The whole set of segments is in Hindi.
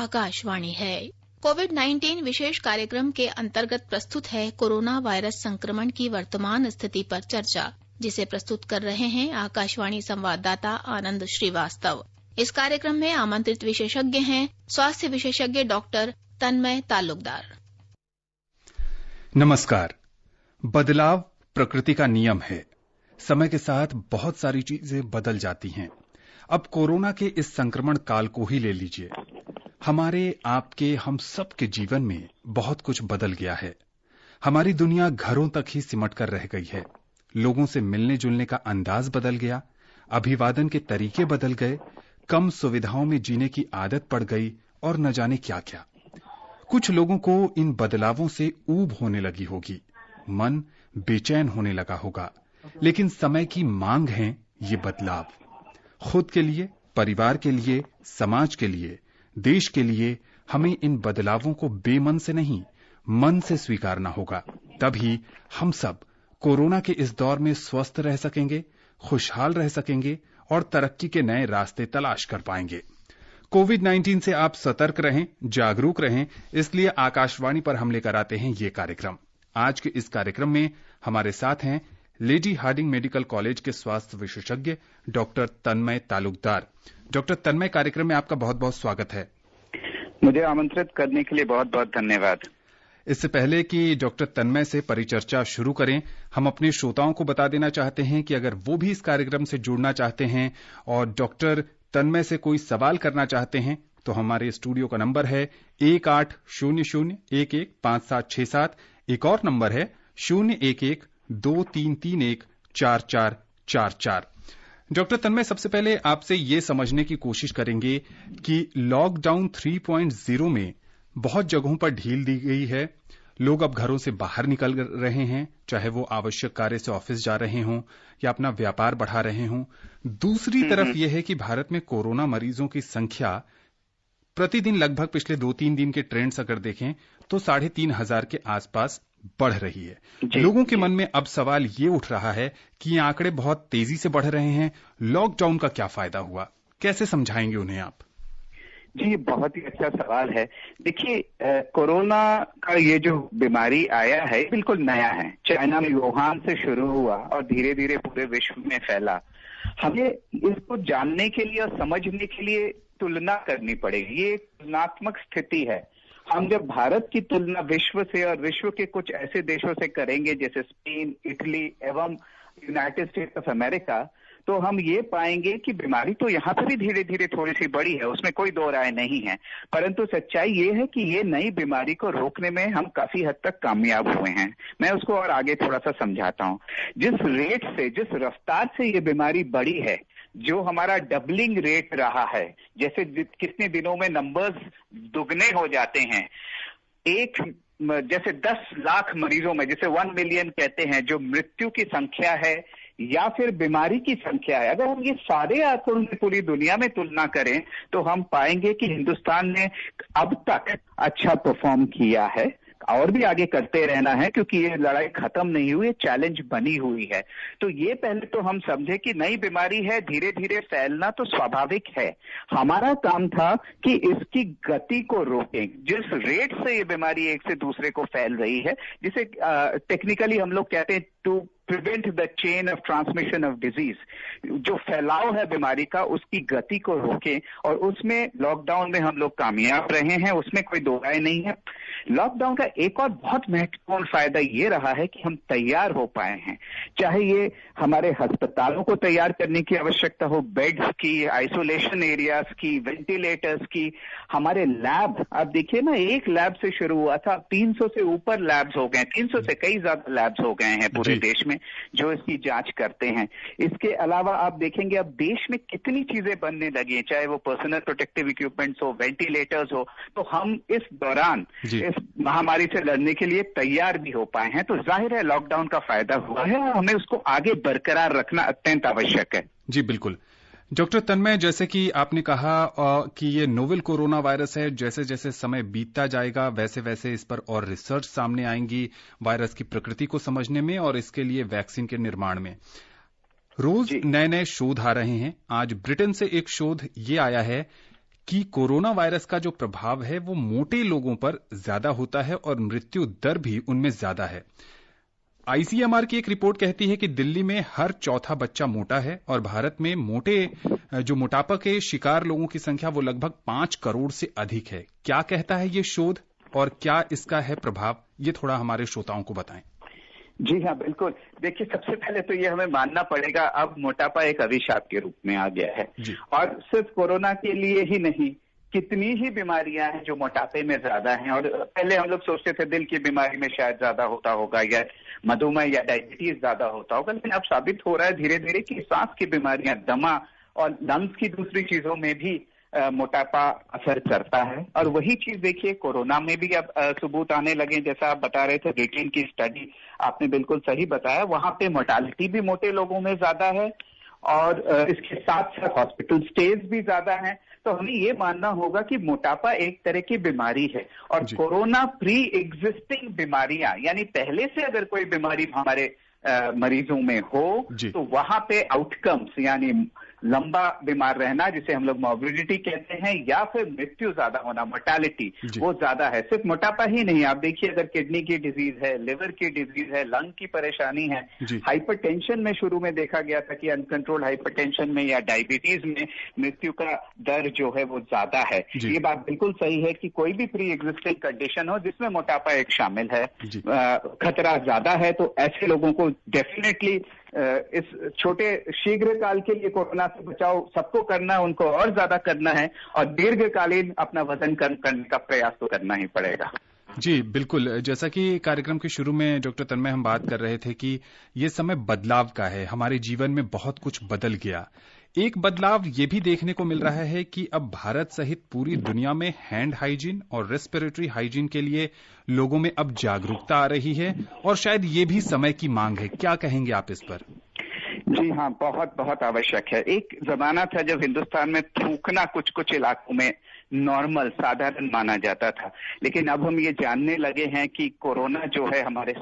आकाशवाणी है। कोविड-19 विशेष कार्यक्रम के अंतर्गत प्रस्तुत है कोरोना वायरस संक्रमण की वर्तमान स्थिति पर चर्चा, जिसे प्रस्तुत कर रहे हैं आकाशवाणी संवाददाता आनंद श्रीवास्तव। इस कार्यक्रम में आमंत्रित विशेषज्ञ हैं स्वास्थ्य विशेषज्ञ डॉक्टर तन्मय तालुकदार। नमस्कार। बदलाव प्रकृति का नियम है। समय के साथ बहुत सारी चीजें बदल जाती हैं। अब कोरोना के इस संक्रमण काल को ही ले लीजिए। हमारे, आपके, हम सब के जीवन में बहुत कुछ बदल गया है। हमारी दुनिया घरों तक ही सिमट कर रह गई है। लोगों से मिलने जुलने का अंदाज बदल गया, अभिवादन के तरीके बदल गए, कम सुविधाओं में जीने की आदत पड़ गई और न जाने क्या क्या। कुछ लोगों को इन बदलावों से ऊब होने लगी होगी, मन बेचैन होने लगा होगा, लेकिन समय की मांग है ये बदलाव। खुद के लिए, परिवार के लिए, समाज के लिए, देश के लिए हमें इन बदलावों को बेमन से नहीं, मन से स्वीकारना होगा। तभी हम सब कोरोना के इस दौर में स्वस्थ रह सकेंगे, खुशहाल रह सकेंगे और तरक्की के नए रास्ते तलाश कर पाएंगे। कोविड-19 से आप सतर्क रहें, जागरूक रहें, इसलिए आकाशवाणी पर हम लेकर आते हैं ये कार्यक्रम। आज के इस कार्यक्रम में हमारे साथ हैं लेडी हार्डिंग मेडिकल कॉलेज के स्वास्थ्य विशेषज्ञ डॉक्टर तन्मय तालुकदार। डॉक्टर तन्मय, कार्यक्रम में आपका बहुत बहुत स्वागत है। मुझे आमंत्रित करने के लिए बहुत बहुत धन्यवाद। इससे पहले कि डॉक्टर तन्मय से परिचर्चा शुरू करें, हम अपने श्रोताओं को बता देना चाहते हैं कि अगर वो भी इस कार्यक्रम से जुड़ना चाहते हैं और डॉक्टर तन्मय से कोई सवाल करना चाहते हैं तो हमारे स्टूडियो का नंबर है 1800115767। एक और नंबर है 01123314444। डॉक्टर तन्मय, सबसे पहले आपसे ये समझने की कोशिश करेंगे कि लॉकडाउन 3.0 में बहुत जगहों पर ढील दी गई है। लोग अब घरों से बाहर निकल रहे हैं, चाहे वो आवश्यक कार्य से ऑफिस जा रहे हों या अपना व्यापार बढ़ा रहे हों। दूसरी तरफ यह है कि भारत में कोरोना मरीजों की संख्या प्रतिदिन लगभग पिछले 2-3 दिन के ट्रेंड्स अगर देखें तो 3,500 के आसपास बढ़ रही है। लोगों के मन में अब सवाल ये उठ रहा है कि ये आंकड़े बहुत तेजी से बढ़ रहे हैं, लॉकडाउन का क्या फायदा हुआ? कैसे समझाएंगे उन्हें आप? जी, बहुत ही अच्छा सवाल है। देखिए, कोरोना का ये जो बीमारी आया है बिल्कुल नया है। चाइना में वुहान से शुरू हुआ और धीरे धीरे पूरे विश्व में फैला। हमें इसको जानने के लिए और समझने के लिए तुलना करनी पड़ेगी। ये एक तुलनात्मक स्थिति है। हम जब भारत की तुलना विश्व से और विश्व के कुछ ऐसे देशों से करेंगे जैसे स्पेन, इटली एवं यूनाइटेड स्टेट्स ऑफ अमेरिका, तो हम ये पाएंगे कि बीमारी तो यहाँ पर भी धीरे धीरे थोड़ी सी बढ़ी है, उसमें कोई दो राय नहीं है। परंतु सच्चाई ये है कि ये नई बीमारी को रोकने में हम काफी हद तक कामयाब हुए हैं। मैं उसको और आगे थोड़ा सा समझाता हूँ। जिस रेट से, जिस रफ्तार से ये बीमारी बढ़ी है, जो हमारा डबलिंग रेट रहा है, जैसे कितने दिनों में नंबर्स दुगने हो जाते हैं। जैसे 10 लाख मरीजों में, जैसे 1 मिलियन कहते हैं, जो मृत्यु की संख्या है या फिर बीमारी की संख्या है, अगर हम ये सारे आंकड़ों में पूरी दुनिया में तुलना करें तो हम पाएंगे कि हिंदुस्तान ने अब तक अच्छा परफॉर्म किया है और भी आगे करते रहना है, क्योंकि ये लड़ाई खत्म नहीं हुई, चैलेंज बनी हुई है। तो ये पहले तो हम समझे कि नई बीमारी है, धीरे धीरे फैलना तो स्वाभाविक है। हमारा काम था कि इसकी गति को रोकें। जिस रेट से ये बीमारी एक से दूसरे को फैल रही है, जिसे टेक्निकली हम लोग कहते हैं to prevent the chain of transmission of disease, जो फैलाव है बीमारी का, उसकी गति को रोकें। और उसमें लॉकडाउन में हम लोग कामयाब रहे हैं, उसमें कोई दो राय नहीं है। लॉकडाउन का एक और बहुत महत्वपूर्ण फायदा ये रहा है कि हम तैयार हो पाए हैं। चाहे ये हमारे अस्पतालों को तैयार करने की आवश्यकता हो, बेड्स की, आइसोलेशन एरियाज की, वेंटिलेटर्स की, हमारे लैब, अब देखिए ना, एक लैब से शुरू हुआ था, 300 से ऊपर लैब्स हो गए, 300 से कई ज्यादा लैब्स हो गए हैं पूरे देश में जो इसकी जांच करते हैं। इसके अलावा आप देखेंगे अब देश में कितनी चीजें बनने लगी हैं, चाहे वो पर्सनल प्रोटेक्टिव इक्विपमेंट्स हो, वेंटिलेटर्स हो। तो हम इस दौरान इस महामारी से लड़ने के लिए तैयार भी हो पाए हैं। तो जाहिर है लॉकडाउन का फायदा हुआ है और हमें उसको आगे बरकरार रखना अत्यंत आवश्यक है। जी बिल्कुल। डॉक्टर तन्मय, जैसे कि आपने कहा कि ये नोवेल कोरोना वायरस है, जैसे जैसे समय बीतता जाएगा वैसे वैसे इस पर और रिसर्च सामने आएंगी, वायरस की प्रकृति को समझने में और इसके लिए वैक्सीन के निर्माण में। रोज नए नए शोध आ रहे हैं। आज ब्रिटेन से एक शोध ये आया है कि कोरोना वायरस का जो प्रभाव है वो मोटे लोगों पर ज्यादा होता है और मृत्यु दर भी उनमें ज्यादा है। आईसीएमआर की एक रिपोर्ट कहती है कि दिल्ली में हर चौथा बच्चा मोटा है और भारत में मोटापा के शिकार लोगों की संख्या वो लगभग 5 करोड़ से अधिक है। क्या कहता है ये शोध और क्या इसका है प्रभाव, ये थोड़ा हमारे श्रोताओं को बताएं। जी हाँ, बिल्कुल। देखिए, सबसे पहले तो ये हमें मानना पड़ेगा, अब मोटापा एक अभिशाप के रूप में आ गया है और सिर्फ कोरोना के लिए ही नहीं, कितनी ही बीमारियां हैं जो मोटापे में ज्यादा हैं। और पहले हम लोग सोचते थे दिल की बीमारी में शायद ज्यादा होता होगा या मधुमेह या डायबिटीज ज्यादा होता होगा, लेकिन अब साबित हो रहा है धीरे धीरे कि सांस की बीमारियां, दमा और लंग्स की दूसरी चीजों में भी मोटापा असर करता है। और वही चीज देखिए कोरोना में भी अब सबूत आने लगे, जैसा आप बता रहे थे ब्रिटेन की स्टडी, आपने बिल्कुल सही बताया, वहां पे मोर्टालिटी भी मोटे लोगों में ज्यादा है और इसके साथ साथ हॉस्पिटल स्टेज भी ज्यादा है। तो हमें ये मानना होगा कि मोटापा एक तरह की बीमारी है और कोरोना प्री एग्जिस्टिंग बीमारियां, यानी पहले से अगर कोई बीमारी हमारे मरीजों में हो तो वहां पे आउटकम्स यानी लंबा बीमार रहना, जिसे हम लोग मॉर्बिडिटी कहते हैं, या फिर मृत्यु ज्यादा होना, मोर्टालिटी, वो ज्यादा है। सिर्फ मोटापा ही नहीं, आप देखिए अगर किडनी की डिजीज है, लिवर की डिजीज है, लंग की परेशानी है, हाइपरटेंशन में शुरू में देखा गया था कि अनकंट्रोल्ड हाइपरटेंशन में या डायबिटीज में मृत्यु का दर जो है वो ज्यादा है। ये बात बिल्कुल सही है कि कोई भी प्री एग्जिस्टिंग कंडीशन हो जिसमें मोटापा एक शामिल है, खतरा ज्यादा है, तो ऐसे लोगों को डेफिनेटली इस छोटे शीघ्र काल के लिए कोरोना से बचाव सबको करना है, उनको और ज्यादा करना है और दीर्घकालीन अपना वजन कम करने का प्रयास तो करना ही पड़ेगा। जी बिल्कुल, जैसा कि कार्यक्रम के शुरू में डॉक्टर तन्मय हम बात कर रहे थे कि ये समय बदलाव का है, हमारे जीवन में बहुत कुछ बदल गया। एक बदलाव ये भी देखने को मिल रहा है कि अब भारत सहित पूरी दुनिया में हैंड हाइजीन और रेस्पिरेटरी हाइजीन के लिए लोगों में अब जागरूकता आ रही है और शायद ये भी समय की मांग है। क्या कहेंगे आप इस पर? जी हाँ, बहुत बहुत आवश्यक है। एक जमाना था जब हिंदुस्तान में थूकना कुछ कुछ इलाकों में नॉर्मल, साधारण माना जाता था, लेकिन अब हम ये जानने लगे हैं कि कोरोना जो है हमारे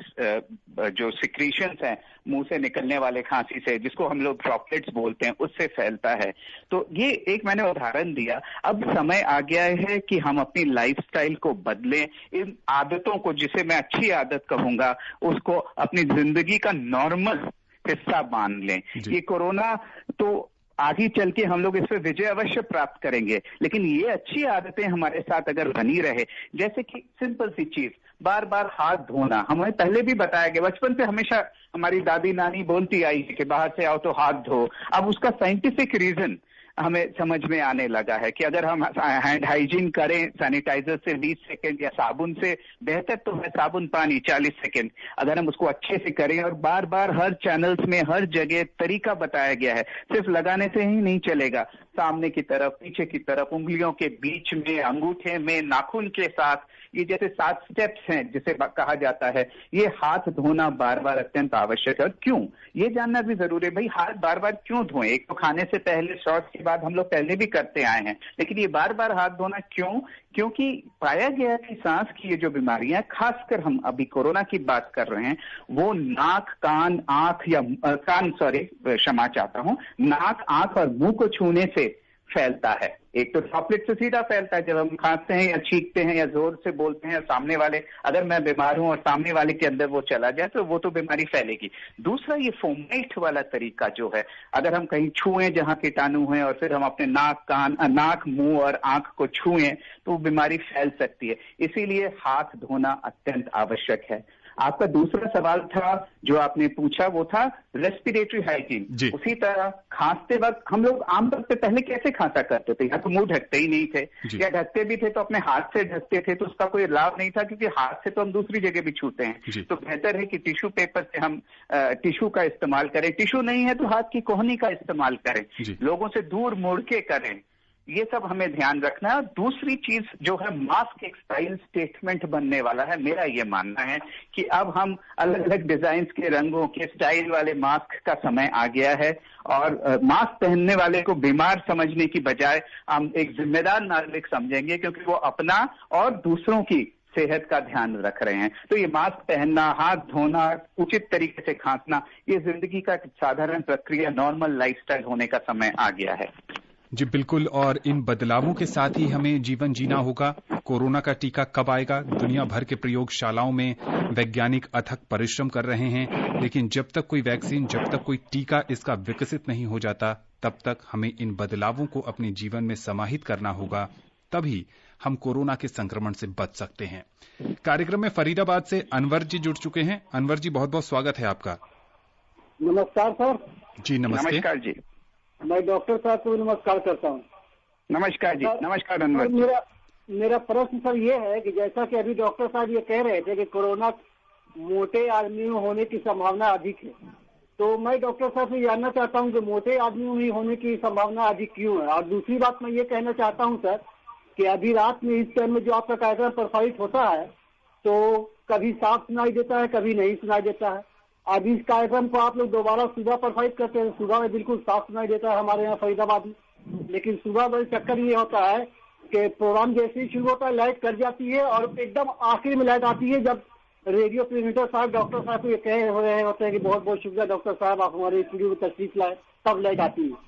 जो सिक्रीशंस हैं मुंह से निकलने वाले खांसी से, जिसको हम लोग ड्रॉपलेट्स बोलते हैं, उससे फैलता है। तो ये एक मैंने उदाहरण दिया। अब समय आ गया है कि हम अपनी लाइफस्टाइल को बदलें, इन आदतों को, जिसे मैं अच्छी आदत कहूंगा, उसको अपनी जिंदगी का नॉर्मल हिस्सा मान लें। ये कोरोना तो आगे चल के हम लोग इस पर विजय अवश्य प्राप्त करेंगे, लेकिन ये अच्छी आदतें हमारे साथ अगर बनी रहे, जैसे कि सिंपल सी चीज, बार बार हाथ धोना। हमें पहले भी बताया गया, बचपन से हमेशा हमारी दादी नानी बोलती आई कि बाहर से आओ तो हाथ धो। अब उसका साइंटिफिक रीजन हमें समझ में आने लगा है कि अगर हम हैंड हाइजीन करें सैनिटाइजर से 20 सेकंड या साबुन से बेहतर तो है साबुन पानी 40 सेकंड, अगर हम उसको अच्छे से करें और बार बार हर चैनल्स में हर जगह तरीका बताया गया है, सिर्फ लगाने से ही नहीं चलेगा, सामने की तरफ, पीछे की तरफ, उंगलियों के बीच में, अंगूठे में, नाखून के साथ, ये जैसे 7 स्टेप्स हैं जिसे कहा जाता है, ये हाथ धोना बार बार अत्यंत आवश्यक है। और क्यों, ये जानना भी जरूरी है। भाई हाथ बार बार क्यों धोएं? एक तो खाने से पहले, शौच के बाद हम लोग पहले भी करते आए हैं, लेकिन ये बार बार हाथ धोना क्यों? क्योंकि पाया गया कि सांस की ये जो बीमारियां, खासकर हम अभी कोरोना की बात कर रहे हैं, वो नाक, कान, आंख या क्षमा चाहता हूं, नाक, आंख और मुंह को छूने से फैलता है। एक तो ड्रॉपलेट से सीधा फैलता है, जब हम खांसते हैं या छींकते हैं या जोर से बोलते हैं, सामने वाले, अगर मैं बीमार हूं और सामने वाले के अंदर वो चला जाए तो वो तो बीमारी फैलेगी। दूसरा, ये फोमेट वाला तरीका जो है, अगर हम कहीं छुएं जहां कीटाणु है और फिर हम अपने नाक, मुंह और आंख को छुएं तो वो बीमारी फैल सकती है। इसीलिए हाथ धोना अत्यंत आवश्यक है। आपका दूसरा सवाल था जो आपने पूछा, वो था रेस्पिरेटरी हाइजीन। उसी तरह खांसते वक्त हम लोग आमतौर पे पहले कैसे खांसा करते थे? या तो मुंह ढकते ही नहीं थे, या ढकते भी थे तो अपने हाथ से ढकते थे, तो उसका कोई लाभ नहीं था, क्योंकि हाथ से तो हम दूसरी जगह भी छूते हैं। तो बेहतर है कि टिश्यू पेपर से हम टिश्यू का इस्तेमाल करें। टिश्यू नहीं है तो हाथ की कोहनी का इस्तेमाल करें, लोगों से दूर मुड़ के करें। ये सब हमें ध्यान रखना है। दूसरी चीज जो है, मास्क एक स्टाइल स्टेटमेंट बनने वाला है। मेरा ये मानना है कि अब हम अलग अलग डिजाइन के, रंगों के, स्टाइल वाले मास्क का समय आ गया है और मास्क पहनने वाले को बीमार समझने की बजाय हम एक जिम्मेदार नागरिक समझेंगे, क्योंकि वो अपना और दूसरों की सेहत का ध्यान रख रहे हैं। तो ये मास्क पहनना, हाथ धोना, उचित तरीके से खांसना, ये जिंदगी का साधारण प्रक्रिया, नॉर्मल लाइफस्टाइल होने का समय आ गया है। जी बिल्कुल, और इन बदलावों के साथ ही हमें जीवन जीना होगा। कोरोना का टीका कब आएगा? दुनिया भर के प्रयोगशालाओं में वैज्ञानिक अथक परिश्रम कर रहे हैं, लेकिन जब तक कोई वैक्सीन, जब तक कोई टीका इसका विकसित नहीं हो जाता, तब तक हमें इन बदलावों को अपने जीवन में समाहित करना होगा। तभी हम कोरोना के संक्रमण से बच सकते हैं। कार्यक्रम में फरीदाबाद से अनवर जी जुड़ चुके हैं। अनवर जी, बहुत बहुत स्वागत है आपका। नमस्कार सर। जी नमस्ते। नमस्कार जी। मैं डॉक्टर साहब को नमस्कार करता हूँ। नमस्कार जी। नमस्कार अनवर। मेरा प्रश्न सर ये है कि जैसा कि अभी डॉक्टर साहब ये कह रहे थे कि कोरोना मोटे आदमी में होने की संभावना अधिक है, तो मैं डॉक्टर साहब से जानना चाहता हूँ कि मोटे आदमियों में होने की संभावना अधिक क्यों है। और दूसरी बात मैं ये कहना चाहता हूँ सर कि अभी रात में इस टाइम में जो आपका कार्यक्रम प्रसारित होता है तो कभी साफ सुनाई देता है, कभी नहीं सुनाई देता है। अब इस कार्यक्रम को आप लोग दोबारा सुबह प्रसारित करते हैं, सुबह में बिल्कुल साफ सुनाई देता है हमारे यहाँ फरीदाबाद में, लेकिन सुबह में चक्कर ये होता है कि प्रोग्राम जैसे ही शुरू होता है लाइट कट जाती है और एकदम आखिर में लाइट आती है जब रेडियो प्रेजेंटर साहब डॉक्टर साहब को ये कहे हुए होते हैं कि बहुत बहुत शुक्रिया डॉक्टर साहब, आप हमारे स्टूडियो में तशरीफ लाए, तब लाइट आती है।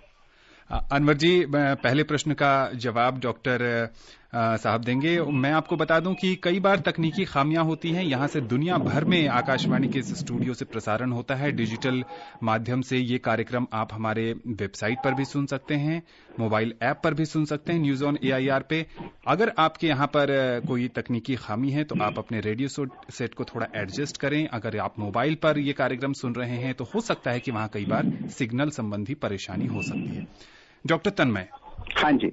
अनवर जी, पहले प्रश्न का जवाब डॉक्टर साहब देंगे। मैं आपको बता दूं कि कई बार तकनीकी खामियां होती हैं। यहां से दुनिया भर में आकाशवाणी के इस स्टूडियो से प्रसारण होता है। डिजिटल माध्यम से ये कार्यक्रम आप हमारे वेबसाइट पर भी सुन सकते हैं, मोबाइल ऐप पर भी सुन सकते हैं, न्यूज ऑन AIR पे। अगर आपके यहाँ पर कोई तकनीकी खामी है तो आप अपने रेडियो सेट को थोड़ा एडजस्ट करें। अगर आप मोबाइल पर ये कार्यक्रम सुन रहे हैं तो हो सकता है कि वहां कई बार सिग्नल संबंधी परेशानी हो सकती है। डॉक्टर तन्मय। हाँ जी।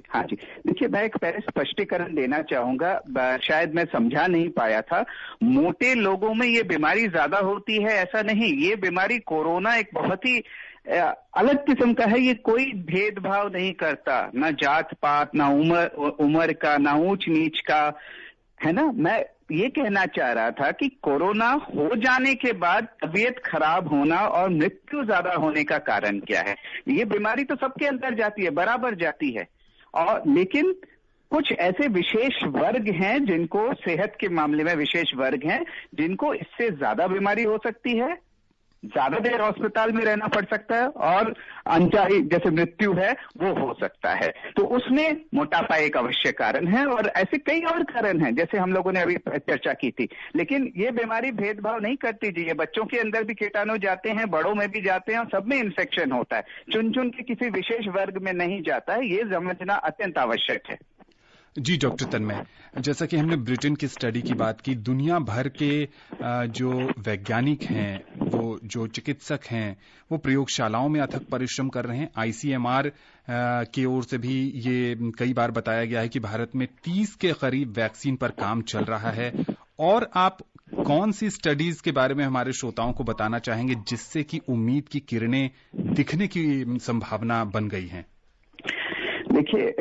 देखिए, मैं एक पहले स्पष्टीकरण देना चाहूंगा, शायद मैं समझा नहीं पाया था। मोटे लोगों में ये बीमारी ज्यादा होती है ऐसा नहीं। ये बीमारी कोरोना एक बहुत ही अलग किस्म का है। ये कोई भेदभाव नहीं करता, ना जात पात, ना उम्र का, ना ऊंच नीच का, है ना। मैं ये कहना चाह रहा था कि कोरोना हो जाने के बाद तबीयत खराब होना और मृत्यु ज्यादा होने का कारण क्या है। ये बीमारी तो सबके अंदर जाती है, बराबर जाती है, और लेकिन कुछ ऐसे विशेष वर्ग हैं जिनको, सेहत के मामले में विशेष वर्ग हैं जिनको इससे ज्यादा बीमारी हो सकती है, ज्यादा देर अस्पताल में रहना पड़ सकता है, और अनचाही जैसे मृत्यु है वो हो सकता है। तो उसमें मोटापा एक अवश्य कारण है, और ऐसे कई और कारण हैं जैसे हम लोगों ने अभी चर्चा की थी। लेकिन ये बीमारी भेदभाव नहीं करती जी। ये बच्चों के अंदर भी कीटाणु जाते हैं, बड़ों में भी जाते हैं, और सब में इन्फेक्शन होता है। चुन चुन के किसी विशेष वर्ग में नहीं जाता है, ये समझना अत्यंत आवश्यक है। जी डॉक्टर तन्मय, जैसा कि हमने ब्रिटेन की स्टडी की बात की, दुनिया भर के जो वैज्ञानिक हैं, वो जो चिकित्सक हैं, वो प्रयोगशालाओं में अथक परिश्रम कर रहे हैं। ICMR की ओर से भी ये कई बार बताया गया है कि भारत में 30 के करीब वैक्सीन पर काम चल रहा है। और आप कौन सी स्टडीज के बारे में हमारे श्रोताओं को बताना चाहेंगे जिससे कि उम्मीद की किरणें दिखने की संभावना बन गई है? देखिए,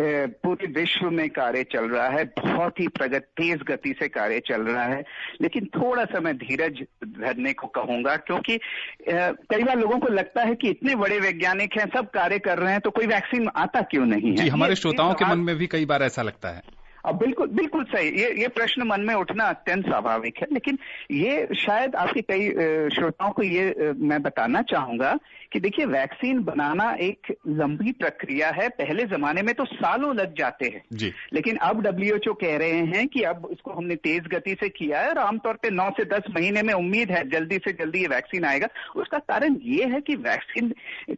पूरे विश्व में कार्य चल रहा है, बहुत ही तेज गति से कार्य चल रहा है, लेकिन थोड़ा सा मैं धीरज धरने को कहूंगा, क्योंकि कई बार लोगों को लगता है कि इतने बड़े वैज्ञानिक हैं, सब कार्य कर रहे हैं, तो कोई वैक्सीन आता क्यों नहीं है। जी, हमारे श्रोताओं के मन में भी कई बार ऐसा लगता है। अब बिल्कुल सही, ये प्रश्न मन में उठना अत्यंत स्वाभाविक है। लेकिन ये शायद आपके कई श्रोताओं को ये मैं बताना चाहूंगा कि देखिए, वैक्सीन बनाना एक लंबी प्रक्रिया है। पहले जमाने में तो सालों लग जाते हैं जी। लेकिन अब WHO कह रहे हैं कि अब इसको हमने तेज गति से किया है, और आमतौर पे 9 से 10 महीने में उम्मीद है जल्दी से जल्दी ये वैक्सीन आएगा। उसका कारण ये है कि वैक्सीन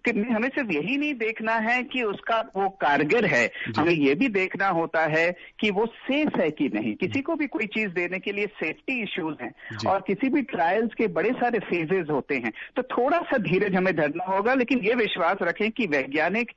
में हमें सिर्फ यही नहीं देखना है कि उसका वो कारगर है, हमें ये भी देखना होता है कि वो सेफ है कि नहीं। किसी को भी कोई चीज देने के लिए सेफ्टी इश्यूज हैं, और किसी भी ट्रायल्स के बड़े सारे फेजेस होते हैं, तो थोड़ा सा धीरज हमें धरना होगा। लेकिन ये विश्वास रखें कि वैज्ञानिक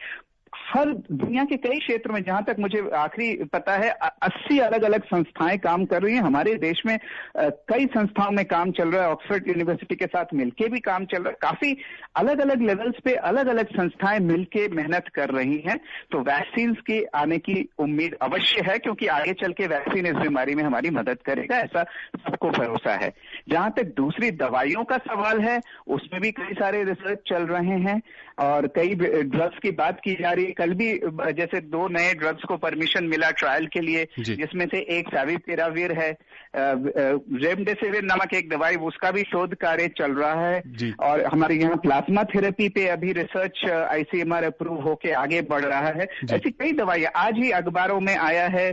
हर दुनिया के कई क्षेत्र में, जहां तक मुझे आखिरी पता है 80 अलग अलग संस्थाएं काम कर रही हैं। हमारे देश में कई संस्थाओं में काम चल रहा है, ऑक्सफोर्ड यूनिवर्सिटी के साथ मिलके भी काम चल रहा है। काफी अलग अलग लेवल्स पे अलग अलग संस्थाएं मिलके मेहनत कर रही हैं। तो वैक्सीन के आने की उम्मीद अवश्य है, क्योंकि आगे चल के वैक्सीन इस बीमारी में हमारी मदद करेगा, ऐसा सबको भरोसा है। जहां तक दूसरी दवाइयों का सवाल है, उसमें भी कई सारे रिसर्च चल रहे हैं, और कई ड्रग्स की बात की जा रही और ये कल भी जैसे 2 नए ड्रग्स को परमिशन मिला ट्रायल के लिए, जिसमें से एक फेविपिराविर है, रेमडेसिविर नामक एक दवाई, उसका भी शोध कार्य चल रहा है। और हमारे यहाँ प्लाज्मा थेरेपी पे अभी रिसर्च ICMR अप्रूव होके आगे बढ़ रहा है। ऐसी कई दवाइयां, आज ही अखबारों में आया है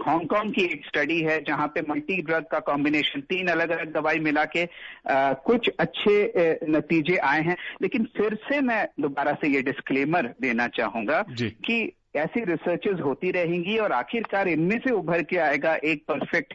हांगकांग की एक स्टडी है जहां पे मल्टी ड्रग का कॉम्बिनेशन 3 अलग अलग दवाई मिला के कुछ अच्छे नतीजे आए हैं। लेकिन फिर से मैं दोबारा से ये डिस्क्लेमर देना चाहूंगा कि ऐसी रिसर्चेस होती रहेंगी और आखिरकार इनमें से उभर के आएगा एक परफेक्ट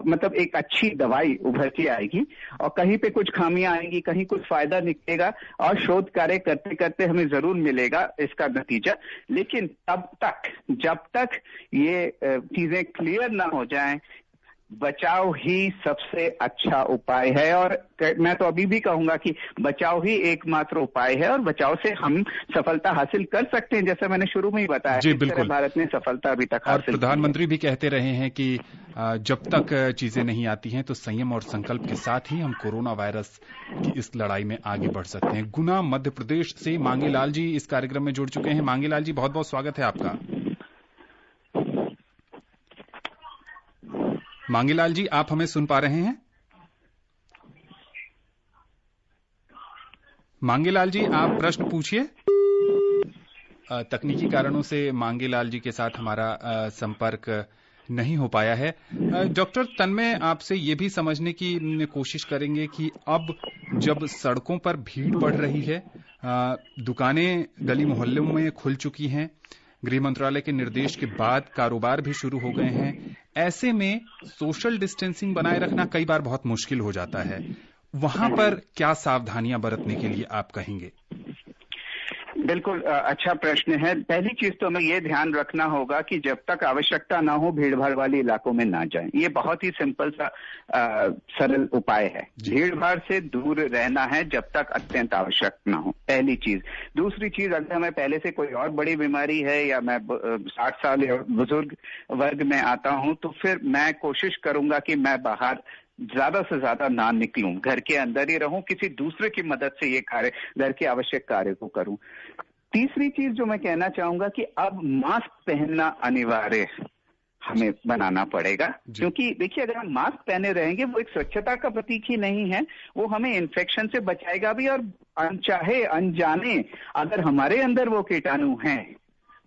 मतलब एक अच्छी दवाई उभर के आएगी, और कहीं पे कुछ खामियां आएंगी, कहीं कुछ फायदा निकलेगा, और शोध कार्य करते करते हमें जरूर मिलेगा इसका नतीजा। लेकिन तब तक, जब तक ये चीजें क्लियर ना हो जाएं, बचाव ही सबसे अच्छा उपाय है। और मैं तो अभी भी कहूंगा कि बचाव ही एकमात्र उपाय है, और बचाव से हम सफलता हासिल कर सकते हैं, जैसा मैंने शुरू में ही बताया। जी बिल्कुल, भारत ने सफलता अभी तक हासिल की है। प्रधानमंत्री भी कहते रहे हैं कि जब तक चीजें नहीं आती हैं तो संयम और संकल्प के साथ ही हम कोरोना वायरस की इस लड़ाई में आगे बढ़ सकते हैं। गुना मध्य प्रदेश से मांगेलाल जी इस कार्यक्रम में जुड़ चुके हैं। मांगेलाल जी, बहुत बहुत स्वागत है आपका। मांगेलाल जी, आप हमें सुन पा रहे हैं? मांगेलाल जी, आप प्रश्न पूछिए। तकनीकी कारणों से मांगेलाल जी के साथ हमारा संपर्क नहीं हो पाया है। डॉक्टर तन्मय, आपसे ये भी समझने की कोशिश करेंगे कि अब जब सड़कों पर भीड़ बढ़ रही है, दुकानें गली मोहल्लों में खुल चुकी हैं, गृह मंत्रालय के निर्देश के बाद कारोबार भी शुरू हो गए हैं, ऐसे में सोशल डिस्टेंसिंग बनाए रखना कई बार बहुत मुश्किल हो जाता है। वहां पर क्या सावधानियां बरतने के लिए आप कहेंगे? बिल्कुल अच्छा प्रश्न है। पहली चीज तो हमें ये ध्यान रखना होगा कि जब तक आवश्यकता ना हो भीड़ भाड़ वाले इलाकों में ना जाएं। ये बहुत ही सिंपल सा सरल उपाय है। भीड़ भाड़ से दूर रहना है जब तक अत्यंत आवश्यक ना हो, पहली चीज। दूसरी चीज, अगर हमें पहले से कोई और बड़ी बीमारी है या मैं 60 साल या बुजुर्ग वर्ग में आता हूं, तो फिर मैं कोशिश करूंगा कि मैं बाहर ज्यादा से ज्यादा ना निकलूं, घर के अंदर ही रहूं, किसी दूसरे की मदद से ये कार्य, घर के आवश्यक कार्य को करूं। तीसरी चीज जो मैं कहना चाहूंगा कि अब मास्क पहनना अनिवार्य हमें बनाना पड़ेगा, क्योंकि देखिए अगर हम मास्क पहने रहेंगे वो एक स्वच्छता का प्रतीक ही नहीं है, वो हमें इन्फेक्शन से बचाएगा भी। और अनचाहे अनजाने अगर हमारे अंदर वो कीटाणु हैं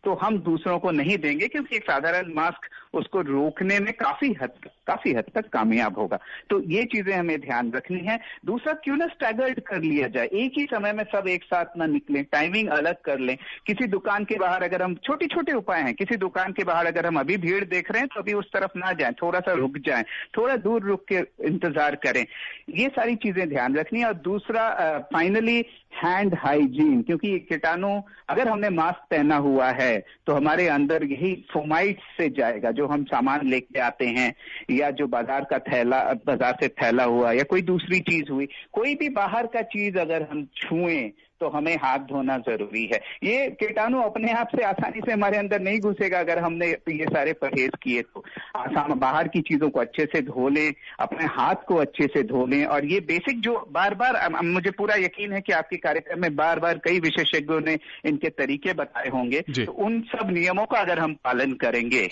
तो हम दूसरों को नहीं देंगे, क्योंकि एक साधारण मास्क उसको रोकने में काफी हद तक कामयाब होगा। तो ये चीजें हमें ध्यान रखनी है। दूसरा, क्यों ना स्टैगर्ड कर लिया जाए, एक ही समय में सब एक साथ ना निकलें, टाइमिंग अलग कर लें। किसी दुकान के बाहर अगर हम, छोटे छोटे उपाय हैं, किसी दुकान के बाहर अगर हम अभी भीड़ देख रहे हैं तो अभी उस तरफ ना जाएं, थोड़ा सा रुक जाएं, थोड़ा दूर रुक के इंतजार करें। ये सारी चीजें ध्यान रखनी है। और दूसरा, फाइनली हैंड हाइजीन, क्योंकि कीटाणु अगर हमने मास्क पहना हुआ है तो हमारे अंदर यही फोमाइट्स से जाएगा, जो हम सामान लेके आते हैं, या जो बाजार से थैला हुआ, या कोई दूसरी चीज हुई, कोई भी बाहर का चीज अगर हम छुएं तो हमें हाथ धोना जरूरी है। ये कीटाणु अपने आप से आसानी से हमारे अंदर नहीं घुसेगा अगर हमने ये सारे परहेज किए तो। बाहर की चीजों को अच्छे से धो लें, अपने हाथ को अच्छे से धो लें। और ये बेसिक जो बार बार, मुझे पूरा यकीन है कि आपके कार्यक्रम में बार बार कई विशेषज्ञों ने इनके तरीके बताए होंगे, तो उन सब नियमों का अगर हम पालन करेंगे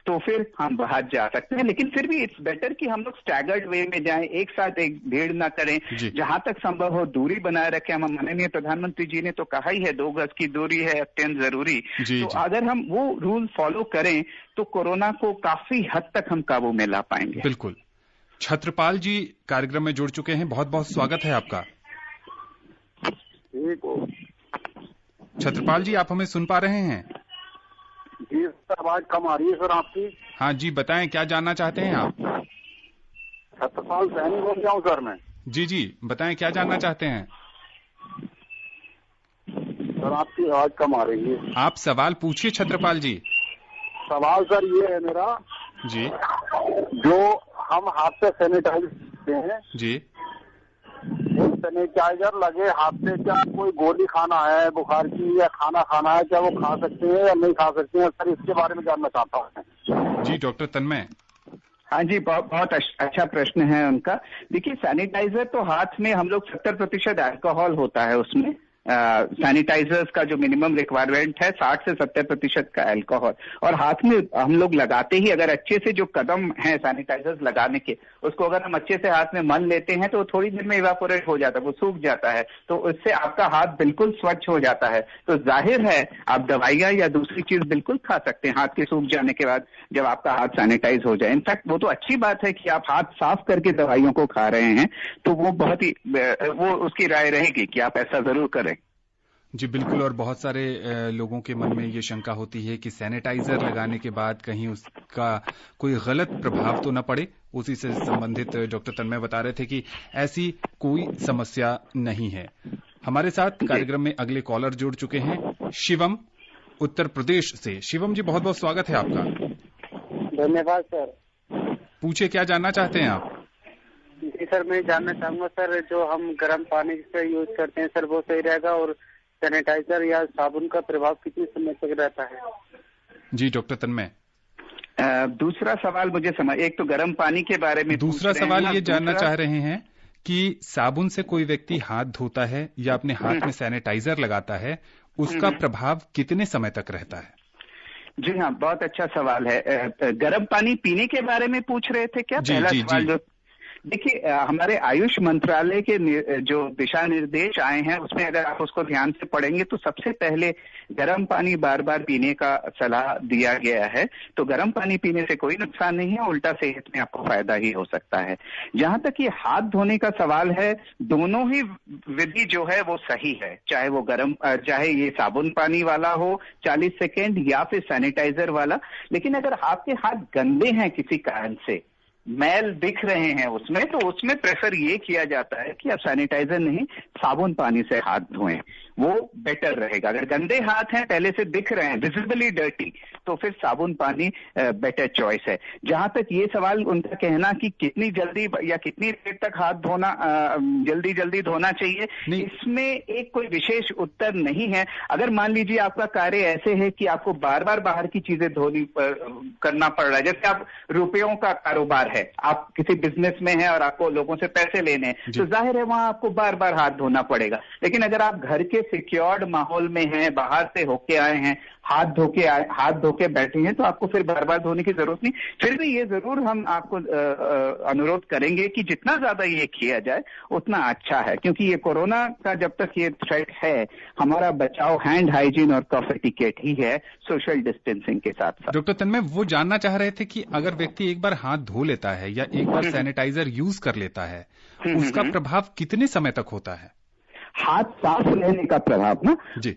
तो फिर हम बाहर जा सकते हैं। लेकिन फिर भी इट्स बेटर कि हम लोग स्टैगर्ड वे में जाएं, एक साथ एक भीड़ ना करें, जहां तक संभव हो दूरी बनाए रखें। हम माननीय प्रधानमंत्री जी ने तो कहा ही है 2 गज की दूरी है अत्यंत जरूरी। तो अगर हम वो रूल फॉलो करें तो कोरोना को काफी हद तक हम काबू में ला पाएंगे। बिल्कुल। छत्रपाल जी कार्यक्रम में जुड़ चुके हैं, बहुत बहुत स्वागत है आपका। छत्रपाल जी, आप हमें सुन पा रहे हैं? जी सर, आवाज कम आ रही है सर आपकी। हाँ जी, बताएं क्या जानना चाहते हैं आप? छत्रपाल सैनी बोल रहा हूँ सर मैं। जी, बताएं क्या जानना चाहते हैं? सर आपकी आवाज कम आ रही है। आप सवाल पूछिए छत्रपाल जी। सवाल सर ये है मेरा जी, जो हम हाथ से सैनिटाइजर करते हैं जी, वो सैनिटाइजर लगे हाथ से क्या कोई गोली खाना है बुखार की या खाना खाना है, क्या वो खा सकते हैं या नहीं खा सकते हैं सर, इसके बारे में जानना चाहता हूँ। जी डॉक्टर तन्मय। हाँ जी, बहुत अच्छा प्रश्न है उनका। देखिए, सैनिटाइजर तो हाथ में हम लोग 70% अल्कोहल होता है उसमें, सैनिटाइजर्स का जो मिनिमम रिक्वायरमेंट है 60 से 70% का अल्कोहल, और हाथ में हम लोग लगाते ही अगर अच्छे से जो कदम है सैनिटाइजर्स लगाने के, उसको अगर हम अच्छे से हाथ में मल लेते हैं तो थोड़ी देर में इवापोरेट हो जाता है, वो सूख जाता है, तो उससे आपका हाथ बिल्कुल स्वच्छ हो जाता है। तो जाहिर है आप दवाइयां या दूसरी चीज बिल्कुल खा सकते हैं हाथ के सूख जाने के बाद, जब आपका हाथ सैनिटाइज हो जाए। इनफैक्ट वो तो अच्छी बात है कि आप हाथ साफ करके दवाइयों को खा रहे हैं, तो वो बहुत ही वो उसकी राय रहेगी कि आप ऐसा जरूर करें। जी बिल्कुल, और बहुत सारे लोगों के मन में ये शंका होती है कि सैनिटाइजर लगाने के बाद कहीं उसका कोई गलत प्रभाव तो न पड़े। उसी से संबंधित डॉक्टर तन्मय बता रहे थे कि ऐसी कोई समस्या नहीं है। हमारे साथ कार्यक्रम में अगले कॉलर जुड़ चुके हैं, शिवम उत्तर प्रदेश से। शिवम जी, बहुत बहुत स्वागत है आपका। धन्यवाद सर। पूछे, क्या जानना चाहते हैं आप? जी सर, मैं जानना चाहूंगा सर, जो हम गर्म पानी से यूज करते हैं सर, वो सही रहेगा, और सैनिटाइजर या साबुन का प्रभाव कितने समय तक रहता है? जी डॉक्टर तन्मय। दूसरा सवाल मुझे समझ, एक तो गर्म पानी के बारे में दूसरा सवाल ये जानना चाह रहे हैं कि साबुन से कोई व्यक्ति हाथ धोता है या अपने हाथ में सैनिटाइजर लगाता है, उसका प्रभाव कितने समय तक रहता है? जी हाँ, बहुत अच्छा सवाल है। गर्म पानी पीने के बारे में पूछ रहे थे क्या? पहला सवाल जो देखिए, हमारे आयुष मंत्रालय के जो दिशा निर्देश आए हैं उसमें अगर आप उसको ध्यान से पढ़ेंगे तो सबसे पहले गर्म पानी बार बार पीने का सलाह दिया गया है। तो गर्म पानी पीने से कोई नुकसान नहीं है, उल्टा सेहत में आपको फायदा ही हो सकता है। जहां तक ये हाथ धोने का सवाल है, दोनों ही विधि जो है वो सही है, चाहे वो चाहे ये साबुन पानी वाला हो 40 सेकेंड या फिर सैनिटाइजर वाला। लेकिन अगर आपके हाथ गंदे हैं, किसी कारण से मैल दिख रहे हैं उसमें, तो उसमें प्रेफर ये किया जाता है कि आप सैनिटाइजर नहीं, साबुन पानी से हाथ धोएं, वो बेटर रहेगा। अगर गंदे हाथ हैं, पहले से दिख रहे हैं, विजिबली डर्टी, तो फिर साबुन पानी बेटर चॉइस है। जहां तक ये सवाल उनका कहना कि कितनी जल्दी या कितनी देर तक हाथ धोना जल्दी धोना चाहिए, इसमें एक कोई विशेष उत्तर नहीं है। अगर मान लीजिए आपका कार्य ऐसे है कि आपको बार बार बाहर की चीजें करना पड़ रहा है, जैसे आप रुपयों का कारोबार है, आप किसी बिजनेस में हैं और आपको लोगों से पैसे लेने हैं, तो जाहिर है वहां आपको बार बार हाथ धोना पड़ेगा। लेकिन अगर आप घर के सिक्योर्ड माहौल में हैं, बाहर से होके आए हैं, हाथ धोके बैठे हैं, तो आपको फिर बार बार धोने की जरूरत नहीं। फिर भी ये जरूर हम आपको अनुरोध करेंगे कि जितना ज्यादा ये किया जाए उतना अच्छा है, क्योंकि ये कोरोना का जब तक ये थ्रेट है, हमारा बचाव हैंड हाइजीन और कफ एटिकेट ही है, सोशल डिस्टेंसिंग के साथ साथ। डॉक्टर तन्मय, वो जानना चाह रहे थे कि अगर व्यक्ति एक बार हाथ धो लेता है या एक बार सैनिटाइजर यूज कर लेता है, उसका प्रभाव कितने समय तक होता है? हाथ साफ रहने का प्रभाव ना? जी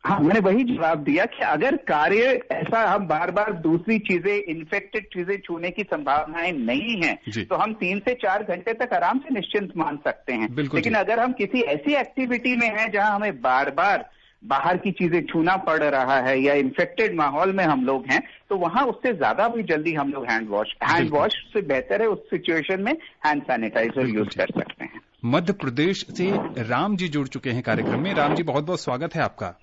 हाँ, मैंने वही जवाब दिया कि अगर कार्य ऐसा हम बार बार दूसरी चीजें, इन्फेक्टेड चीजें छूने की संभावनाएं नहीं है, तो हम 3 से 4 घंटे तक आराम से निश्चिंत मान सकते हैं। लेकिन अगर हम किसी ऐसी एक्टिविटी में हैं जहां हमें बार बार बाहर की चीजें छूना पड़ रहा है या इन्फेक्टेड माहौल में हम लोग हैं, तो वहां उससे ज्यादा भी जल्दी हम लोग हैंड वॉश से बेहतर है, उस सिचुएशन में हैंड सैनिटाइजर यूज कर सकते हैं। मध्य प्रदेश से राम जी जुड़ चुके हैं कार्यक्रम में। राम जी, बहुत बहुत स्वागत है आपका।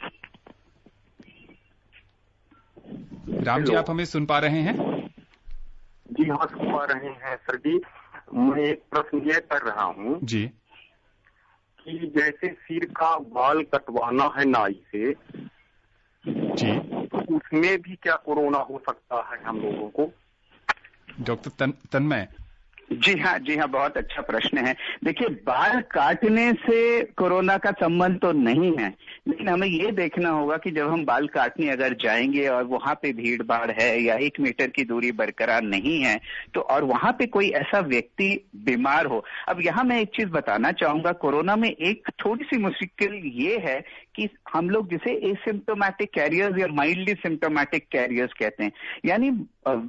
राम जी, आप हमें सुन पा रहे हैं? जी हाँ, सुन पा रहे हैं सर जी। मैं एक प्रश्न ये कर रहा हूँ जी कि जैसे सिर का बाल कटवाना है नाई से जी, तो उसमें भी क्या कोरोना हो सकता है हम लोगों को? डॉक्टर तन्मय। जी हाँ, बहुत अच्छा प्रश्न है। देखिए, बाल काटने से कोरोना का संबंध तो नहीं है, लेकिन हमें ये देखना होगा कि जब हम बाल काटने अगर जाएंगे और वहां पे भीड़ भाड़ है या 1 मीटर की दूरी बरकरार नहीं है, तो और वहां पे कोई ऐसा व्यक्ति बीमार हो। अब यहाँ मैं एक चीज बताना चाहूंगा, कोरोना में एक थोड़ी सी मुश्किल ये है कि हम लोग जिसे एसिम्प्टोमेटिक कैरियर्स या माइल्डली सिम्प्टोमेटिक कैरियर्स कहते हैं, यानी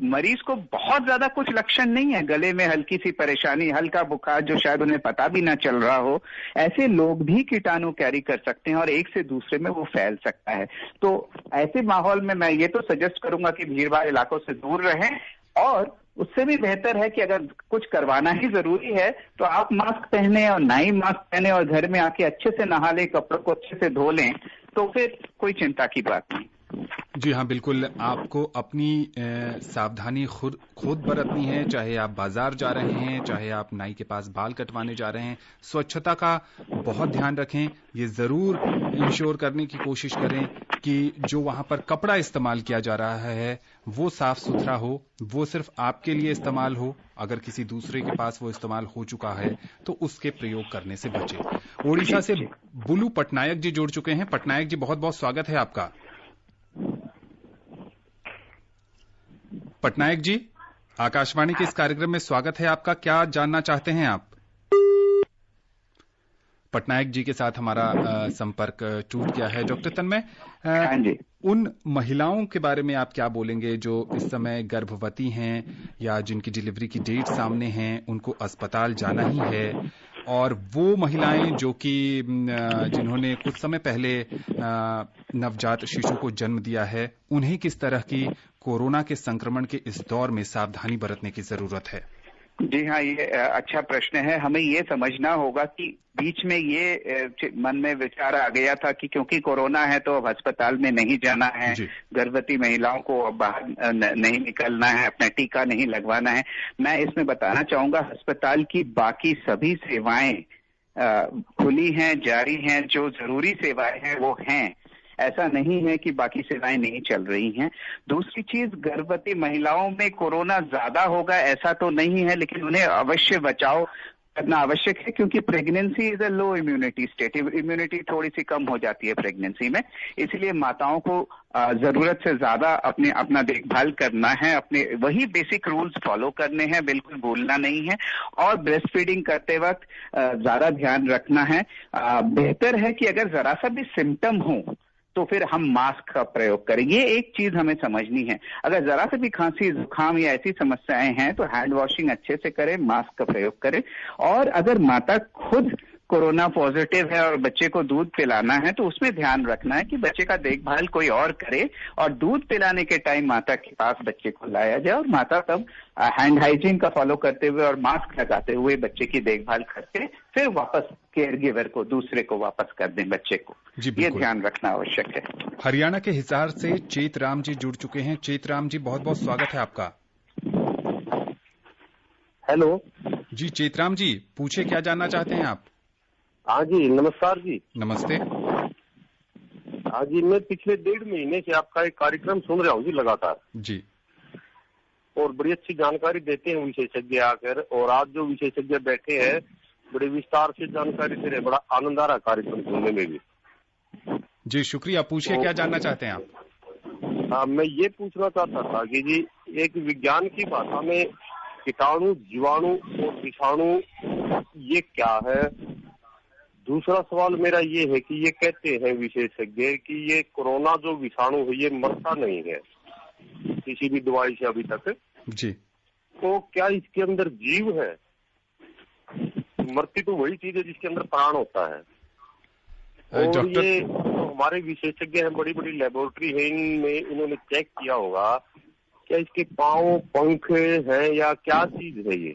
मरीज को बहुत ज्यादा कुछ लक्षण नहीं है, गले में हल्की सी परेशानी, हल्का बुखार जो शायद उन्हें पता भी ना चल रहा हो, ऐसे लोग भी कीटाणु कैरी कर सकते हैं और एक से दूसरे में वो फैल सकता है। तो ऐसे माहौल में मैं ये तो सजेस्ट करूंगा कि भीड़ भाड़ इलाकों से दूर रहें, और उससे भी बेहतर है कि अगर कुछ करवाना ही जरूरी है तो आप मास्क पहने और ना ही मास्क पहने और घर में आके अच्छे से नहा लें, कपड़ों को अच्छे से धो लें, तो फिर कोई चिंता की बात नहीं। जी हाँ, बिल्कुल। आपको अपनी सावधानी खुद बरतनी है, चाहे आप बाजार जा रहे हैं, चाहे आप नाई के पास बाल कटवाने जा रहे हैं। स्वच्छता का बहुत ध्यान रखें। ये जरूर इंश्योर करने की कोशिश करें कि जो वहां पर कपड़ा इस्तेमाल किया जा रहा है वो साफ सुथरा हो, वो सिर्फ आपके लिए इस्तेमाल हो। अगर किसी दूसरे के पास वो इस्तेमाल हो चुका है तो उसके प्रयोग करने से बचें। ओडिशा से बुलू पटनायक जी जुड़ चुके हैं। पटनायक जी, बहुत बहुत स्वागत है आपका। पटनायक जी, आकाशवाणी के इस कार्यक्रम में स्वागत है आपका। क्या जानना चाहते हैं आप? पटनायक जी के साथ हमारा संपर्क टूट गया है। डॉक्टर तन्मय, उन महिलाओं के बारे में आप क्या बोलेंगे जो इस समय गर्भवती हैं या जिनकी डिलीवरी की डेट सामने है, उनको अस्पताल जाना ही है, और वो महिलाएं जो कि जिन्होंने कुछ समय पहले नवजात शिशु को जन्म दिया है, उन्हें किस तरह की कोरोना के संक्रमण के इस दौर में सावधानी बरतने की जरूरत है? जी हाँ, ये अच्छा प्रश्न है। हमें ये समझना होगा कि बीच में ये मन में विचार आ गया था कि क्योंकि कोरोना है तो अब अस्पताल में नहीं जाना है, गर्भवती महिलाओं को अब बाहर नहीं निकलना है, अपना टीका नहीं लगवाना है। मैं इसमें बताना चाहूंगा, अस्पताल की बाकी सभी सेवाएं खुली हैं, जारी हैं। जो जरूरी सेवाएं हैं वो हैं। ऐसा नहीं है कि बाकी सेवाएं नहीं चल रही हैं। दूसरी चीज, गर्भवती महिलाओं में कोरोना ज्यादा होगा ऐसा तो नहीं है, लेकिन उन्हें अवश्य बचाव करना आवश्यक है, क्योंकि pregnancy is a low immunity state. Immunity थोड़ी सी कम हो जाती है प्रेगनेंसी में, इसलिए माताओं को जरूरत से ज्यादा अपना देखभाल करना है, अपने वही बेसिक रूल्स फॉलो करने हैं, बिल्कुल भूलना नहीं है। और ब्रेस्ट फीडिंग करते वक्त ज्यादा ध्यान रखना है। बेहतर है कि अगर जरा सा भी सिम्टम हो तो फिर हम मास्क का प्रयोग करें। ये एक चीज हमें समझनी है। अगर जरा से भी खांसी, जुकाम या ऐसी समस्याएं हैं तो हैंड वॉशिंग अच्छे से करें, मास्क का प्रयोग करें। और अगर माता खुद कोरोना पॉजिटिव है और बच्चे को दूध पिलाना है तो उसमें ध्यान रखना है कि बच्चे का देखभाल कोई और करे, और दूध पिलाने के टाइम माता के पास बच्चे को लाया जाए, और माता तब हैंड हाइजीन का फॉलो करते हुए और मास्क लगाते हुए बच्चे की देखभाल करके फिर वापस केयर गिवर को, दूसरे को वापस कर दें बच्चे को। ये ध्यान रखना आवश्यक है। हरियाणा के हिसार से चेतराम जी जुड़ चुके हैं। चेतराम जी, बहुत बहुत स्वागत है आपका। हेलो जी, चेतराम जी पूछे, क्या जानना चाहते हैं आप? हाँ जी, नमस्कार जी। नमस्ते। हाँ जी, मैं पिछले 1.5 महीने से आपका एक कार्यक्रम सुन रहा हूँ जी लगातार जी, और बड़ी अच्छी जानकारी देते हैं विशेषज्ञ आकर। और आज जो विशेषज्ञ बैठे हैं बड़े विस्तार से जानकारी दे रहे हैं, बड़ा आनंद आ रहा कार्यक्रम सुनने में भी जी। शुक्रिया। पूछिए, क्या जानना चाहते हैं आप? हाँ, मैं ये पूछना चाहता था कि जी, एक विज्ञान की भाषा में कीटाणु, जीवाणु और विषाणु ये क्या है? दूसरा सवाल मेरा ये है कि ये कहते हैं विशेषज्ञ कि ये कोरोना जो विषाणु है ये मरता नहीं है किसी भी दवाई से अभी तक जी, तो क्या इसके अंदर जीव है? मरती तो वही चीज है जिसके अंदर प्राण होता है। और ये तो हमारे विशेषज्ञ हैं, बड़ी बड़ी लेबोरेटरी है, इनमें इन्होंने चेक किया होगा, क्या इसके पांव, पंख हैं या क्या चीज है ये?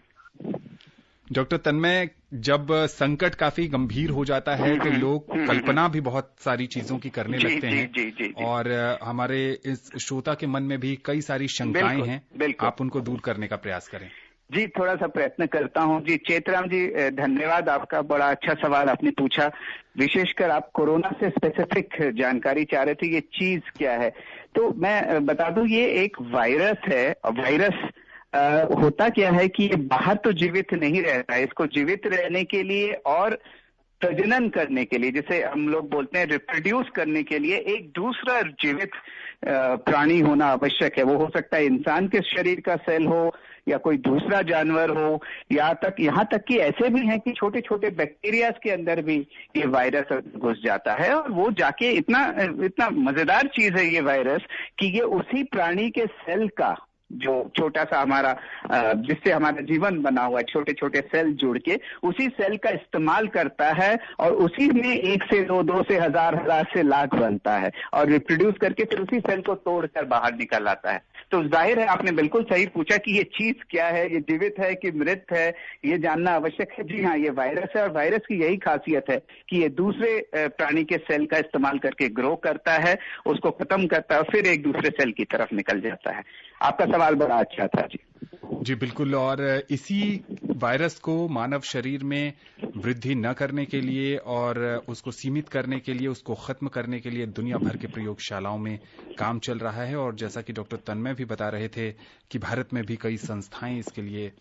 डॉक्टर तन्मय, जब संकट काफी गंभीर हो जाता है तो लोग कल्पना भी बहुत सारी चीजों की करने लगते हैं, और हमारे इस श्रोता के मन में भी कई सारी शंकाएं हैं। आप उनको दूर करने का प्रयास करें। जी, थोड़ा सा प्रयत्न करता हूं। जी चेतराम जी, धन्यवाद, आपका बड़ा अच्छा सवाल आपने पूछा। विशेषकर आप कोरोना से स्पेसिफिक जानकारी चाह रहे थे, ये चीज क्या है। तो मैं बता दूं, ये एक वायरस है। वायरस होता क्या है कि ये बाहर तो जीवित नहीं रहता है। इसको जीवित रहने के लिए और प्रजनन करने के लिए, जिसे हम लोग बोलते हैं रिप्रोड्यूस करने के लिए, एक दूसरा जीवित प्राणी होना आवश्यक है। वो हो सकता है इंसान के शरीर का सेल हो या कोई दूसरा जानवर हो, यहाँ तक कि ऐसे भी हैं कि छोटे छोटे बैक्टीरियाज के अंदर भी ये वायरस घुस जाता है। और वो जाके इतना मजेदार चीज है ये वायरस कि ये उसी प्राणी के सेल का, जो छोटा सा हमारा जिससे हमारा जीवन बना हुआ है, छोटे छोटे सेल जुड़ के उसी सेल का इस्तेमाल करता है, और उसी में 1 से 2 से 1000 से लाख बनता है, और रिप्रोड्यूस करके फिर उसी सेल को तोड़कर बाहर निकल आता है। तो जाहिर है आपने बिल्कुल सही पूछा कि ये चीज क्या है, ये जीवित है कि मृत है, ये जानना आवश्यक है। जी हाँ, ये वायरस है और वायरस की यही खासियत है कि ये दूसरे प्राणी के सेल का इस्तेमाल करके ग्रो करता है, उसको खत्म करता है और फिर एक दूसरे सेल की तरफ निकल जाता है। आपका सवाल बड़ा अच्छा था जी। जी बिल्कुल, और इसी वायरस को मानव शरीर में वृद्धि न करने के लिए और उसको सीमित करने के लिए, उसको खत्म करने के लिए दुनिया भर के प्रयोगशालाओं में काम चल रहा है। और जैसा कि डॉक्टर तन्मय भी बता रहे थे कि भारत में भी कई संस्थाएं इसके लिए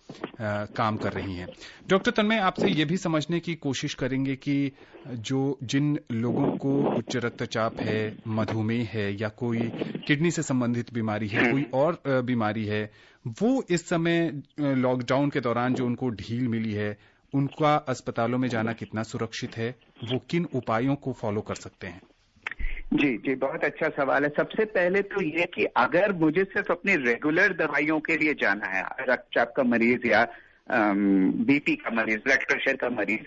काम कर रही हैं। डॉक्टर तन्मय, आपसे ये भी समझने की कोशिश करेंगे कि जिन लोगों को उच्च रक्तचाप है, मधुमेह है या कोई किडनी से संबंधित बीमारी है, कोई और बीमारी है, वो इस समय लॉकडाउन के दौरान जो उनको ढील मिली है, उनका अस्पतालों में जाना कितना सुरक्षित है, वो किन उपायों को फॉलो कर सकते हैं? जी, बहुत अच्छा सवाल है। सबसे पहले तो ये कि अगर मुझे सिर्फ अपनी रेगुलर दवाइयों के लिए जाना है, रक्तचाप का मरीज या बीपी का मरीज, ब्लड प्रेशर का मरीज,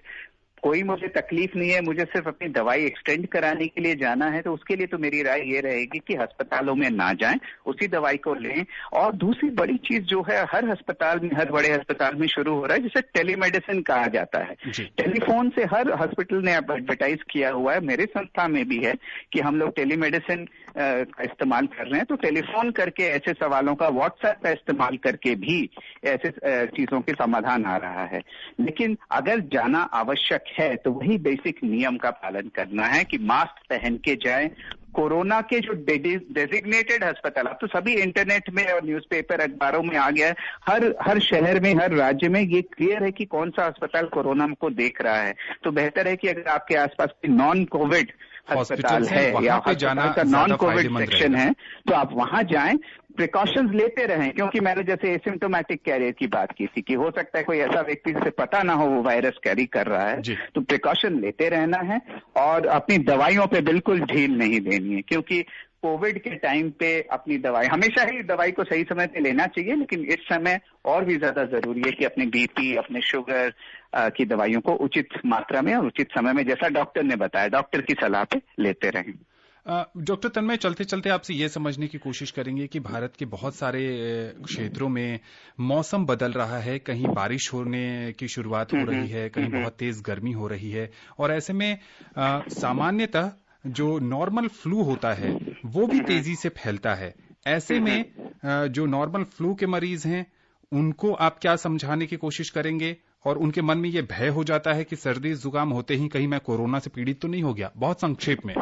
कोई मुझे तकलीफ नहीं है, मुझे सिर्फ अपनी दवाई एक्सटेंड कराने के लिए जाना है, तो उसके लिए तो मेरी राय ये रहेगी कि अस्पतालों में ना जाएं, उसी दवाई को लें। और दूसरी बड़ी चीज जो है, हर अस्पताल में, हर बड़े अस्पताल में शुरू हो रहा है, जिसे टेलीमेडिसिन कहा जाता है। टेलीफोन से हर हॉस्पिटल ने एडवर्टाइज किया हुआ है, मेरे संस्था में भी है कि हम लोग टेलीमेडिसिन का इस्तेमाल कर रहे हैं। तो टेलीफोन करके ऐसे सवालों का, व्हाट्सएप का इस्तेमाल करके भी ऐसे चीजों के समाधान आ रहा है। लेकिन अगर जाना आवश्यक है तो वही बेसिक नियम का पालन करना है कि मास्क पहन के जाएं। कोरोना के जो डेजिग्नेटेड अस्पताल, अब तो सभी इंटरनेट में और न्यूज़पेपर, अखबारों में आ गया है, हर शहर में, हर राज्य में ये क्लियर है कि कौन सा अस्पताल कोरोना को देख रहा है। तो बेहतर है कि अगर आपके आसपास कोई नॉन कोविड अस्पताल है या अस्पताल का नॉन कोविड सेक्शन है तो आप वहां जाएं, प्रिकॉशंस लेते रहें। क्योंकि मैंने जैसे एसिम्प्टोमेटिक कैरियर की बात की थी कि हो सकता है कोई ऐसा व्यक्ति जिसे पता ना हो वो वायरस कैरी कर रहा है, तो प्रिकॉशन लेते रहना है और अपनी दवाइयों पे बिल्कुल ढील नहीं देनी है। क्योंकि कोविड के टाइम पे अपनी दवाई, हमेशा ही दवाई को सही समय पे लेना चाहिए, लेकिन इस समय और भी ज्यादा जरूरी है कि अपने बीपी, अपने शुगर की दवाइयों को उचित मात्रा में और उचित समय में, जैसा डॉक्टर ने बताया, डॉक्टर की सलाह पे लेते रहें। डॉक्टर तन्मय, चलते चलते आपसे ये समझने की कोशिश करेंगे कि भारत के बहुत सारे क्षेत्रों में मौसम बदल रहा है, कहीं बारिश होने की शुरुआत हो रही है, कहीं बहुत तेज गर्मी हो रही है, और ऐसे में सामान्यतः जो नॉर्मल फ्लू होता है वो भी तेजी से फैलता है। ऐसे में जो नॉर्मल फ्लू के मरीज हैं उनको आप क्या समझाने की कोशिश करेंगे, और उनके मन में ये भय हो जाता है कि सर्दी जुकाम होते ही कहीं मैं कोरोना से पीड़ित तो नहीं हो गया? बहुत संक्षेप में।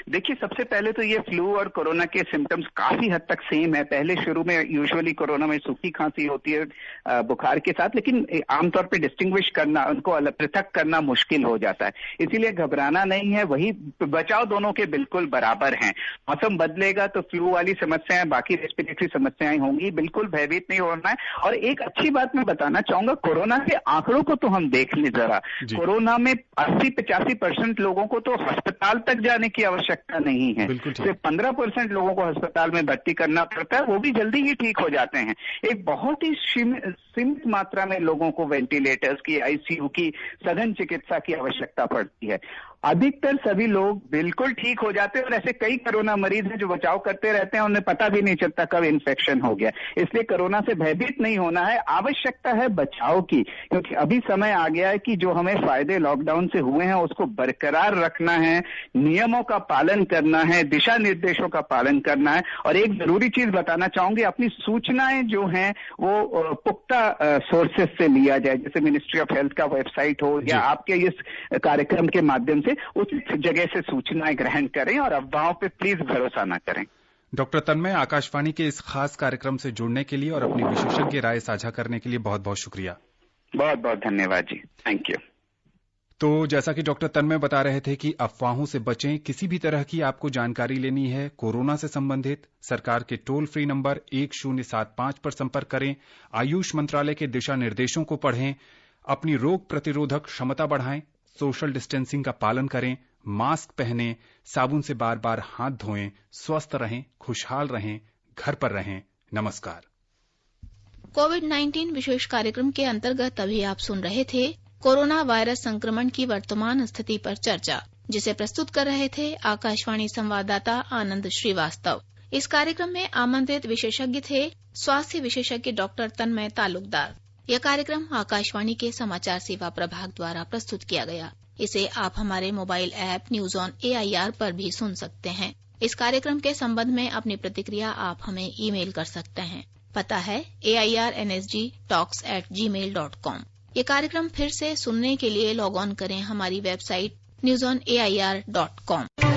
देखिए, सबसे पहले तो ये फ्लू और कोरोना के सिम्टम्स काफी हद तक सेम है। पहले शुरू में यूजुअली कोरोना में सूखी खांसी होती है बुखार के साथ, लेकिन आमतौर पे डिस्टिंग्विश करना, उनको अलग पृथक करना मुश्किल हो जाता है। इसीलिए घबराना नहीं है, वही बचाव दोनों के बिल्कुल बराबर हैं। मौसम बदलेगा तो फ्लू वाली समस्याएं, बाकी रेस्पिरेटरी समस्याएं होंगी, बिल्कुल भयभीत नहीं होना है। और एक अच्छी बात मैं बताना चाहूंगा, कोरोना के आंकड़ों को तो हम देख लें जरा। कोरोना में 80-85% लोगों को तो अस्पताल तक जाने की आवश्यकता नहीं है, सिर्फ 15% लोगों को अस्पताल में भर्ती करना पड़ता है, वो भी जल्दी ही ठीक हो जाते हैं। एक बहुत ही सीमित मात्रा में लोगों को वेंटिलेटर्स की, आईसीयू की, सघन चिकित्सा की आवश्यकता पड़ती है। अधिकतर सभी लोग बिल्कुल ठीक हो जाते हैं और ऐसे कई कोरोना मरीज हैं जो बचाव करते रहते हैं, उन्हें पता भी नहीं चलता कब इन्फेक्शन हो गया। इसलिए कोरोना से भयभीत नहीं होना है, आवश्यकता है बचाव की, क्योंकि अभी समय आ गया है कि जो हमें फायदे लॉकडाउन से हुए हैं उसको बरकरार रखना है, नियमों का पालन करना है, दिशा निर्देशों का पालन करना है। और एक जरूरी चीज बताना चाहूंगी, अपनी सूचनाएं जो हैं वो पुख्ता सोर्सेस से लिया जाए, जैसे मिनिस्ट्री ऑफ हेल्थ का वेबसाइट हो या आपके इस कार्यक्रम के माध्यम से उचित जगह से सूचनाएं ग्रहण करें और अफवाहों पे प्लीज भरोसा न करें। डॉक्टर तन्मय, आकाशवाणी के इस खास कार्यक्रम से जुड़ने के लिए और अपनी विशेषज्ञ राय साझा करने के लिए बहुत बहुत शुक्रिया। बहुत बहुत धन्यवाद जी, थैंक यू। तो जैसा कि डॉक्टर तन्मय बता रहे थे कि अफवाहों से बचें, किसी भी तरह की आपको जानकारी लेनी है कोरोना से संबंधित, सरकार के टोल फ्री नंबर 1075 पर संपर्क करें, आयुष मंत्रालय के दिशा निर्देशों को पढ़ें, अपनी रोग प्रतिरोधक क्षमता बढ़ाएं, सोशल डिस्टेंसिंग का पालन करें, मास्क पहनें, साबुन से बार बार हाथ धोएं, स्वस्थ रहें, खुशहाल रहें, घर पर रहें। नमस्कार। कोविड-19 विशेष कार्यक्रम के अंतर्गत अभी आप सुन रहे थे कोरोना वायरस संक्रमण की वर्तमान स्थिति पर चर्चा, जिसे प्रस्तुत कर रहे थे आकाशवाणी संवाददाता आनंद श्रीवास्तव। इस कार्यक्रम में आमंत्रित विशेषज्ञ थे स्वास्थ्य विशेषज्ञ डॉक्टर तन्मय तालुकदार। यह कार्यक्रम आकाशवाणी के समाचार सेवा प्रभाग द्वारा प्रस्तुत किया गया। इसे आप हमारे mobile app news on AIR पर भी सुन सकते हैं। इस कार्यक्रम के संबंध में अपनी प्रतिक्रिया आप हमें ईमेल कर सकते हैं। पता है airnsgtalks@gmail.com। ये कार्यक्रम फिर से सुनने के लिए लॉग ऑन करें हमारी वेबसाइट newsonair.com।